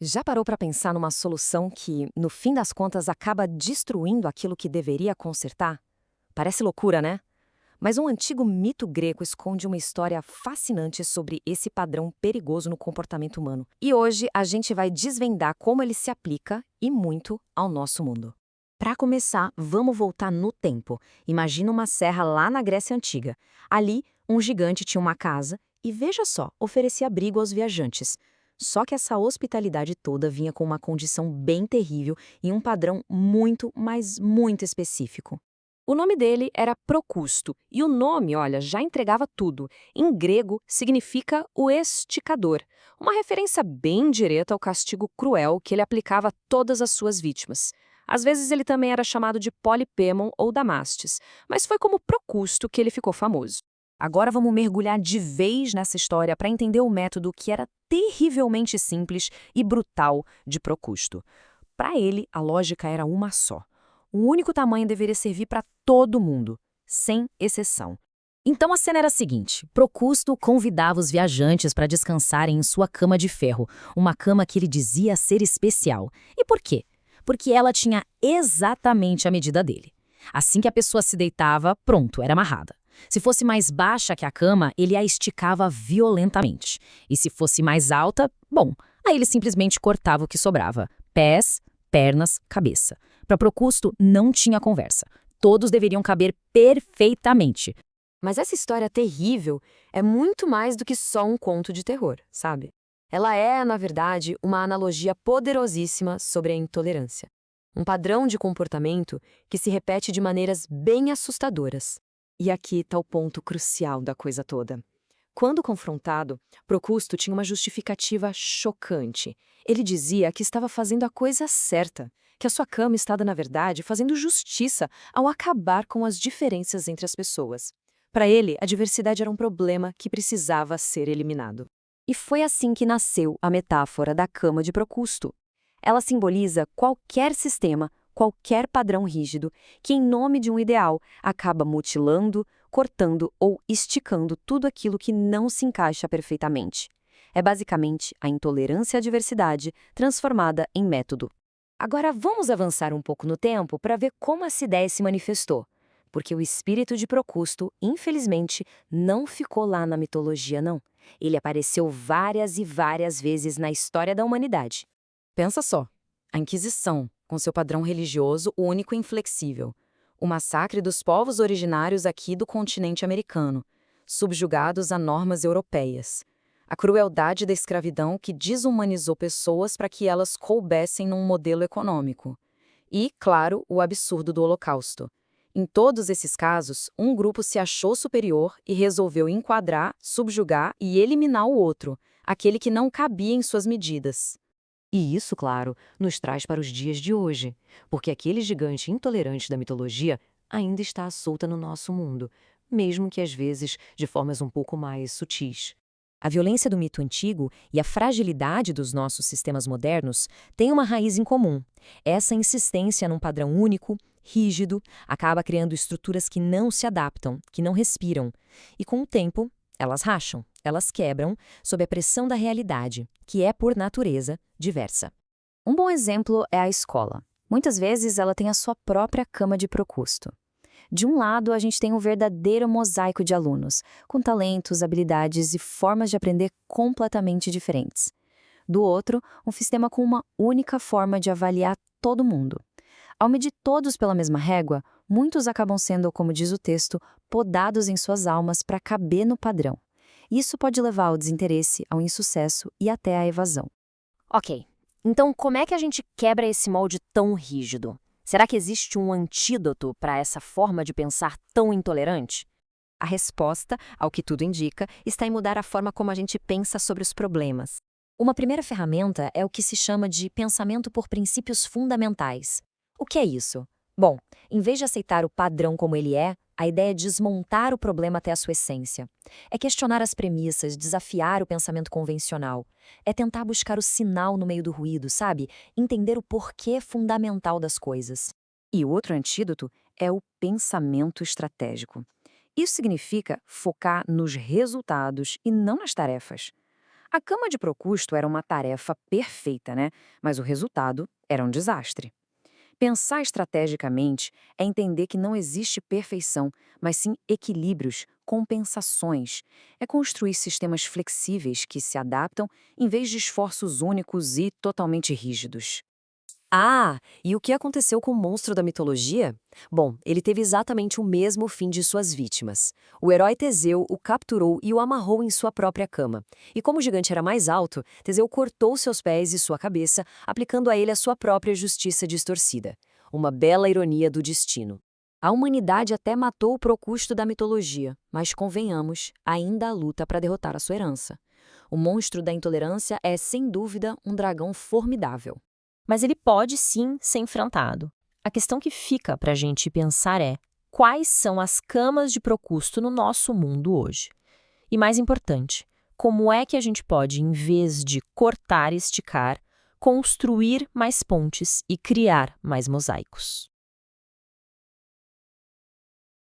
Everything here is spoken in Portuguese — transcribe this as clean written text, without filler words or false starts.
Já parou para pensar numa solução que, no fim das contas, acaba destruindo aquilo que deveria consertar? Parece loucura, né? Mas um antigo mito grego esconde uma história fascinante sobre esse padrão perigoso no comportamento humano. E hoje a gente vai desvendar como ele se aplica, e muito, ao nosso mundo. Para começar, vamos voltar no tempo. Imagina uma serra lá na Grécia Antiga. Ali, um gigante tinha uma casa e, veja só, oferecia abrigo aos viajantes. Só que essa hospitalidade toda vinha com uma condição bem terrível e um padrão muito, mas muito específico. O nome dele era Procusto, e o nome, olha, já entregava tudo. Em grego, significa o esticador, uma referência bem direta ao castigo cruel que ele aplicava a todas as suas vítimas. Às vezes ele também era chamado de Polipemon ou Damastes, mas foi como Procusto que ele ficou famoso. Agora vamos mergulhar de vez nessa história para entender o método que era terrivelmente simples e brutal de Procusto. Para ele, a lógica era uma só. O único tamanho deveria servir para todo mundo, sem exceção. Então a cena era a seguinte: Procusto convidava os viajantes para descansarem em sua cama de ferro, uma cama que ele dizia ser especial. E por quê? Porque ela tinha exatamente a medida dele. Assim que a pessoa se deitava, pronto, era amarrada. Se fosse mais baixa que a cama, ele a esticava violentamente. E se fosse mais alta, bom, aí ele simplesmente cortava o que sobrava: pés, pernas, cabeça. Para Procusto, não tinha conversa. Todos deveriam caber perfeitamente. Mas essa história terrível é muito mais do que só um conto de terror, sabe? Ela é, na verdade, uma analogia poderosíssima sobre a intolerância. Um padrão de comportamento que se repete de maneiras bem assustadoras. E aqui está o ponto crucial da coisa toda. Quando confrontado, Procusto tinha uma justificativa chocante. Ele dizia que estava fazendo a coisa certa, que a sua cama estava, na verdade, fazendo justiça ao acabar com as diferenças entre as pessoas. Para ele, a diversidade era um problema que precisava ser eliminado. E foi assim que nasceu a metáfora da cama de Procusto. Ela simboliza qualquer sistema, qualquer padrão rígido, que, em nome de um ideal, acaba mutilando, cortando ou esticando tudo aquilo que não se encaixa perfeitamente. É basicamente a intolerância à diversidade transformada em método. Agora vamos avançar um pouco no tempo para ver como essa ideia se manifestou. Porque o espírito de Procusto, infelizmente, não ficou lá na mitologia, não. Ele apareceu várias e várias vezes na história da humanidade. Pensa só, a Inquisição, com seu padrão religioso único e inflexível. O massacre dos povos originários aqui do continente americano, subjugados a normas europeias. A crueldade da escravidão que desumanizou pessoas para que elas coubessem num modelo econômico. E, claro, o absurdo do Holocausto. Em todos esses casos, um grupo se achou superior e resolveu enquadrar, subjugar e eliminar o outro, aquele que não cabia em suas medidas. E isso, claro, nos traz para os dias de hoje, porque aquele gigante intolerante da mitologia ainda está solta no nosso mundo, mesmo que às vezes de formas um pouco mais sutis. A violência do mito antigo e a fragilidade dos nossos sistemas modernos têm uma raiz em comum. Essa insistência num padrão único, rígido, acaba criando estruturas que não se adaptam, que não respiram. E com o tempo, elas racham, elas quebram sob a pressão da realidade, que é, por natureza, diversa. Um bom exemplo é a escola. Muitas vezes ela tem a sua própria cama de Procusto. De um lado, a gente tem um verdadeiro mosaico de alunos, com talentos, habilidades e formas de aprender completamente diferentes. Do outro, um sistema com uma única forma de avaliar todo mundo. Ao medir todos pela mesma régua, muitos acabam sendo, como diz o texto, podados em suas almas para caber no padrão. Isso pode levar ao desinteresse, ao insucesso e até à evasão. Ok, então como é que a gente quebra esse molde tão rígido? Será que existe um antídoto para essa forma de pensar tão intolerante? A resposta, ao que tudo indica, está em mudar a forma como a gente pensa sobre os problemas. Uma primeira ferramenta é o que se chama de pensamento por princípios fundamentais. O que é isso? Bom, em vez de aceitar o padrão como ele é, a ideia é desmontar o problema até a sua essência. É questionar as premissas, desafiar o pensamento convencional. É tentar buscar o sinal no meio do ruído, sabe? Entender o porquê fundamental das coisas. E o outro antídoto é o pensamento estratégico. Isso significa focar nos resultados e não nas tarefas. A cama de Procusto era uma tarefa perfeita, né? Mas o resultado era um desastre. Pensar estrategicamente é entender que não existe perfeição, mas sim equilíbrios, compensações. É construir sistemas flexíveis que se adaptam em vez de esforços únicos e totalmente rígidos. Ah, e o que aconteceu com o monstro da mitologia? Bom, ele teve exatamente o mesmo fim de suas vítimas. O herói Teseu o capturou e o amarrou em sua própria cama. E como o gigante era mais alto, Teseu cortou seus pés e sua cabeça, aplicando a ele a sua própria justiça distorcida. Uma bela ironia do destino. A humanidade até matou o Procusto da mitologia, mas convenhamos, ainda há luta para derrotar a sua herança. O monstro da intolerância é, sem dúvida, um dragão formidável. Mas ele pode sim ser enfrentado. A questão que fica para a gente pensar é: quais são as camas de Procusto no nosso mundo hoje? E mais importante, como é que a gente pode, em vez de cortar e esticar, construir mais pontes e criar mais mosaicos?